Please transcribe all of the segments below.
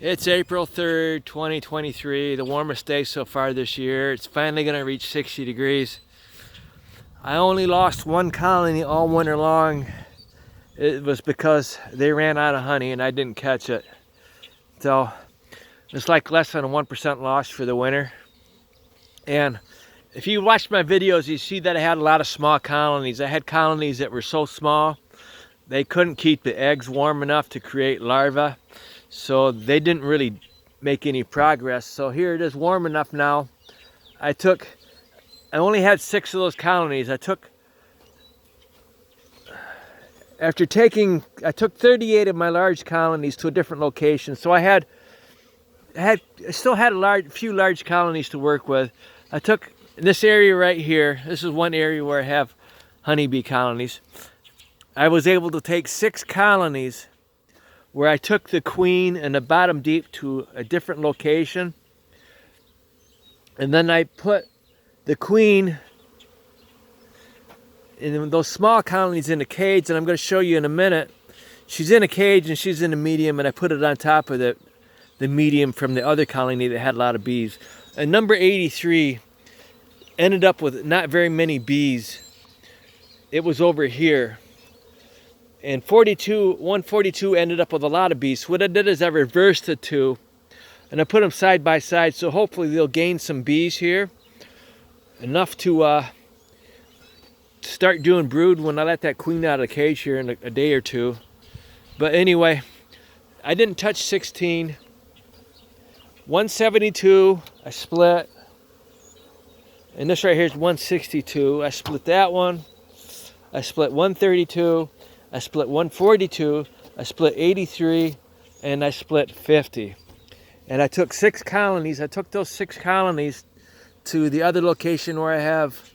It's April 3rd, 2023, the warmest day so far this year. It's finally going to reach 60 degrees. I only lost one colony all winter long. It was because they ran out of honey and I didn't catch it. So it's like less than a 1% loss for the winter. And if you watch my videos, you see that I had a lot of small colonies. I had colonies that were so small, they couldn't keep the eggs warm enough to create larvae. So they didn't really make any progress. So here it is warm enough now. I only had 6 of those colonies. I took 38 of my large colonies to a different location. So I still had a few large colonies to work with. I took this area right here. This is one area where I have honeybee colonies. I was able to take 6 colonies where I took the queen and the bottom deep to a different location. And then I put the queen in those small colonies in a cage, and I'm going to show you in a minute. She's in a cage and she's in a medium, and I put it on top of the medium from the other colony that had a lot of bees. And number 83 ended up with not very many bees. It was over here. And 142 ended up with a lot of bees. So what I did is I reversed the two and I put them side by side, so hopefully they'll gain some bees here, enough to start doing brood when I let that queen out of the cage here in a day or two. But anyway, I didn't touch 16. 172 I split, and this right here is 162. I split that one. I split 132. I split 142, I split 83, and I split 50. And I took 6 colonies. I took those 6 colonies to the other location where I have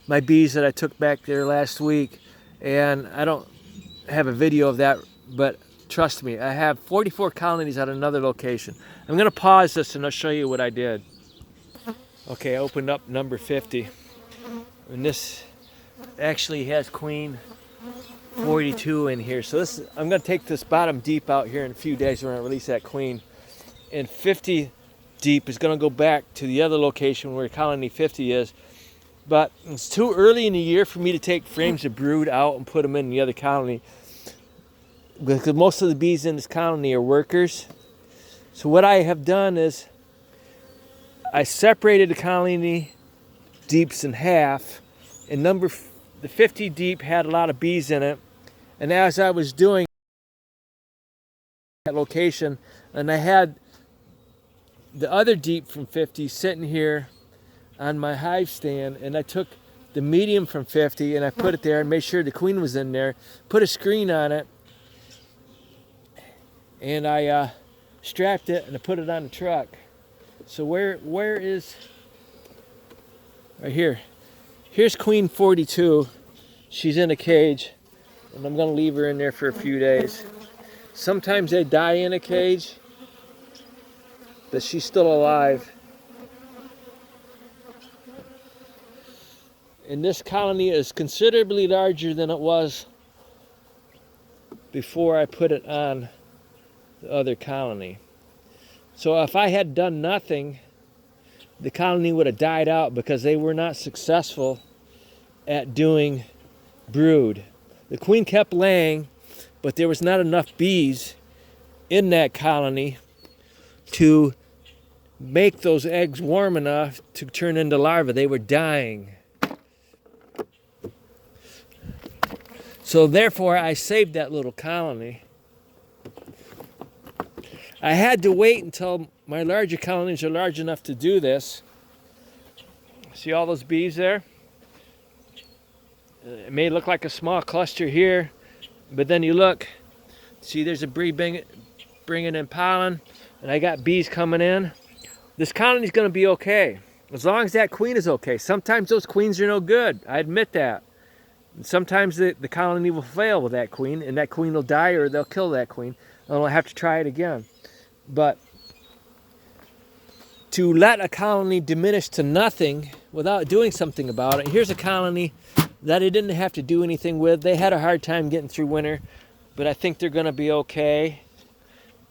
my bees that I took back there last week. And I don't have a video of that, but trust me, I have 44 colonies at another location. I'm going to pause this and I'll show you what I did. Okay, I opened up number 50. And this actually has queen 42 in here. So I'm going to take this bottom deep out here in a few days when I release that queen. And 50 deep is going to go back to the other location where colony 50 is. But it's too early in the year for me to take frames of brood out and put them in the other colony, because most of the bees in this colony are workers. So what I have done is I separated the colony deeps in half, and the 50 deep had a lot of bees in it. And as I was doing that location, and I had the other deep from 50 sitting here on my hive stand, and I took the medium from 50 and I put it there and made sure the queen was in there, put a screen on it, and I strapped it and I put it on the truck. So where is, right here. Here's queen 42. She's in a cage, and I'm going to leave her in there for a few days. Sometimes they die in a cage, but she's still alive. And this colony is considerably larger than it was before I put it on the other colony. So if I had done nothing, the colony would have died out because they were not successful at doing brood. The queen kept laying, but there was not enough bees in that colony to make those eggs warm enough to turn into larvae. They were dying. So therefore I saved that little colony. I had to wait until my larger colonies are large enough to do this. See all those bees there? It may look like a small cluster here, but then you look, see there's a bee bringing in pollen, and I got bees coming in. This colony's going to be okay, as long as that queen is okay. Sometimes those queens are no good, I admit that. And sometimes the colony will fail with that queen, and that queen will die, or they'll kill that queen, and I'll have to try it again. But to let a colony diminish to nothing without doing something about it. Here's a colony that I didn't have to do anything with. They had a hard time getting through winter, but I think they're going to be okay.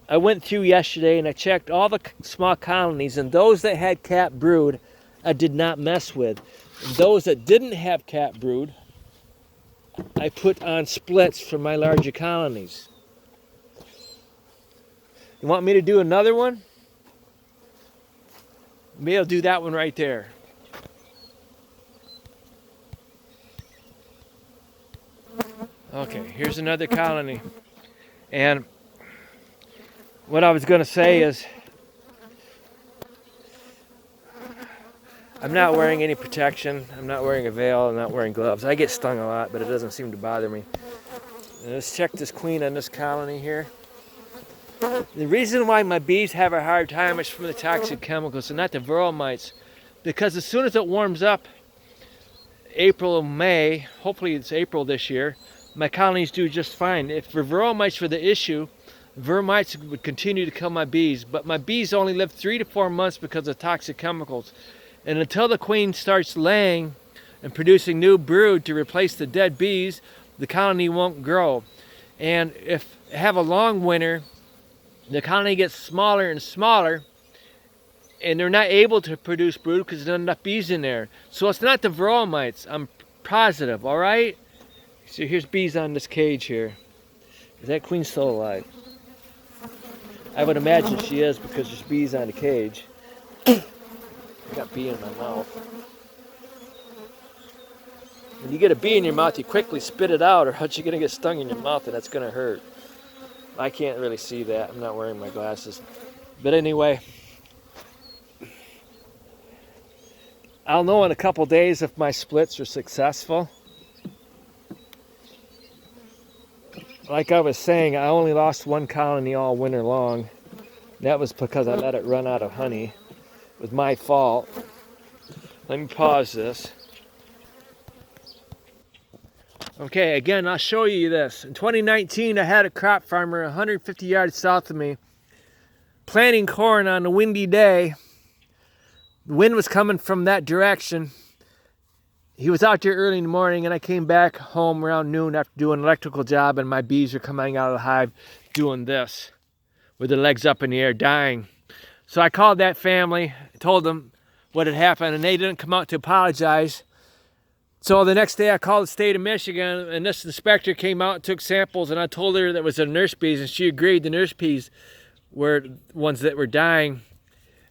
I went through yesterday and I checked all the small colonies, and those that had cap brood I did not mess with. And those that didn't have cap brood, I put on splits for my larger colonies. You want me to do another one? Maybe I'll do that one right there. Okay, here's another colony. And what I was going to say is, I'm not wearing any protection. I'm not wearing a veil. I'm not wearing gloves. I get stung a lot, but it doesn't seem to bother me. And let's check this queen on this colony here. The reason why my bees have a hard time is from the toxic chemicals and not the varroa mites. Because as soon as it warms up, April or May, hopefully it's April this year, my colonies do just fine. If varroa mites were the issue, varroa mites would continue to kill my bees. But my bees only live 3 to 4 months because of toxic chemicals. And until the queen starts laying and producing new brood to replace the dead bees, the colony won't grow. And if I have a long winter, the colony gets smaller and smaller, and they're not able to produce brood because there's not enough bees in there. So it's not the varroa mites, I'm positive, all right? So here's bees on this cage here. Is that queen still alive? I would imagine she is because there's bees on the cage. I got bee in my mouth. When you get a bee in your mouth, you quickly spit it out, or else you're gonna get stung in your mouth, and that's gonna hurt. I can't really see that. I'm not wearing my glasses. But anyway, I'll know in a couple days if my splits are successful. Like I was saying, I only lost one colony all winter long. That was because I let it run out of honey. It was my fault. Let me pause this. Okay, again, I'll show you this. In 2019, I had a crop farmer 150 yards south of me planting corn on a windy day. The wind was coming from that direction. He was out there early in the morning, and I came back home around noon after doing an electrical job, and my bees are coming out of the hive doing this, with their legs up in the air, dying. So I called that family, told them what had happened, and they didn't come out to apologize. So the next day I called the state of Michigan, and this inspector came out and took samples, and I told her that it was the nurse bees, and she agreed the nurse bees were ones that were dying.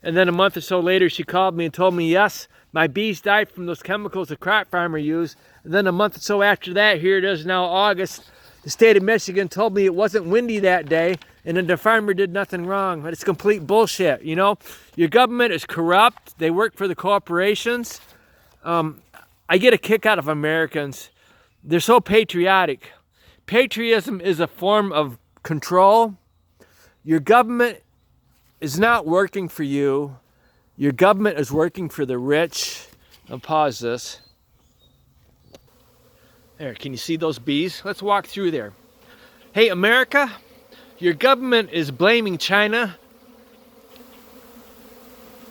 And then a month or so later, she called me and told me, yes, my bees died from those chemicals the crop farmer used. And then a month or so after that, here it is now August, the state of Michigan told me it wasn't windy that day, and then the farmer did nothing wrong. But it's complete bullshit, you know? Your government is corrupt. They work for the corporations. I get a kick out of Americans. They're so patriotic. Patriotism is a form of control. Your government is not working for you. Your government is working for the rich. I'll pause this. There, can you see those bees? Let's walk through there. Hey, America, your government is blaming China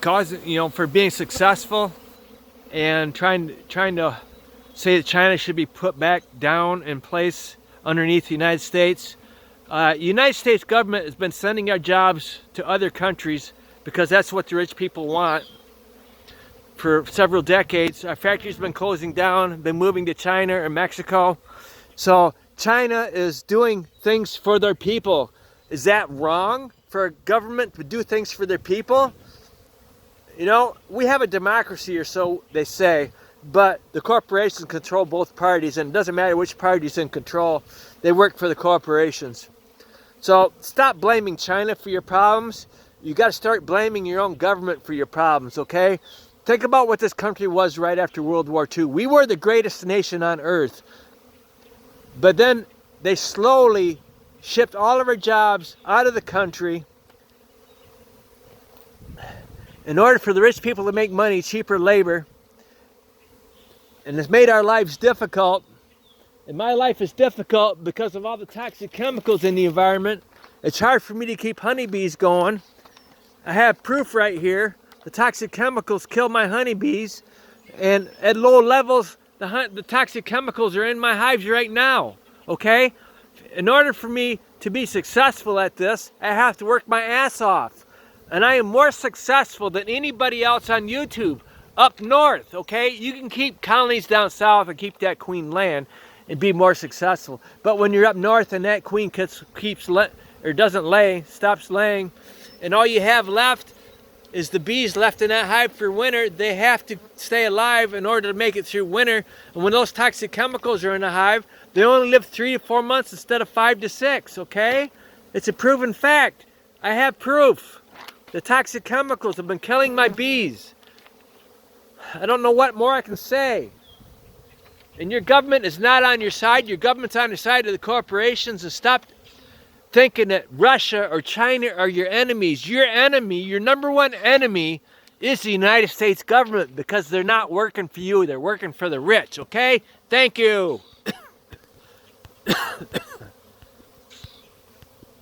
for being successful, and trying to say that China should be put back down in place underneath the United States. United States government has been sending our jobs to other countries because that's what the rich people want. For several decades, our factories have been closing down, been moving to China or Mexico. So China is doing things for their people. Is that wrong for a government to do things for their people? You know, we have a democracy, or so they say, but the corporations control both parties, and it doesn't matter which party's in control. They work for the corporations. So stop blaming China for your problems. You got to start blaming your own government for your problems, okay? Think about what this country was right after World War II. We were the greatest nation on earth. But then they slowly shipped all of our jobs out of the country in order for the rich people to make money, cheaper labor. And it's made our lives difficult. And my life is difficult because of all the toxic chemicals in the environment. It's hard for me to keep honeybees going. I have proof right here. The toxic chemicals kill my honeybees. And at low levels, the toxic chemicals are in my hives right now. Okay? In order for me to be successful at this, I have to work my ass off. And I am more successful than anybody else on YouTube up north, okay? You can keep colonies down south and keep that queen land and be more successful. But when you're up north and that queen doesn't lay, stops laying, and all you have left is the bees left in that hive for winter, they have to stay alive in order to make it through winter. And when those toxic chemicals are in the hive, they only live 3 to 4 months instead of 5 to 6, okay? It's a proven fact. I have proof. The toxic chemicals have been killing my bees. I don't know what more I can say. And your government is not on your side. Your government's on the side of the corporations. And stop thinking that Russia or China are your enemies. Your enemy, your number one enemy, is the United States government, because they're not working for you. They're working for the rich, okay? Thank you.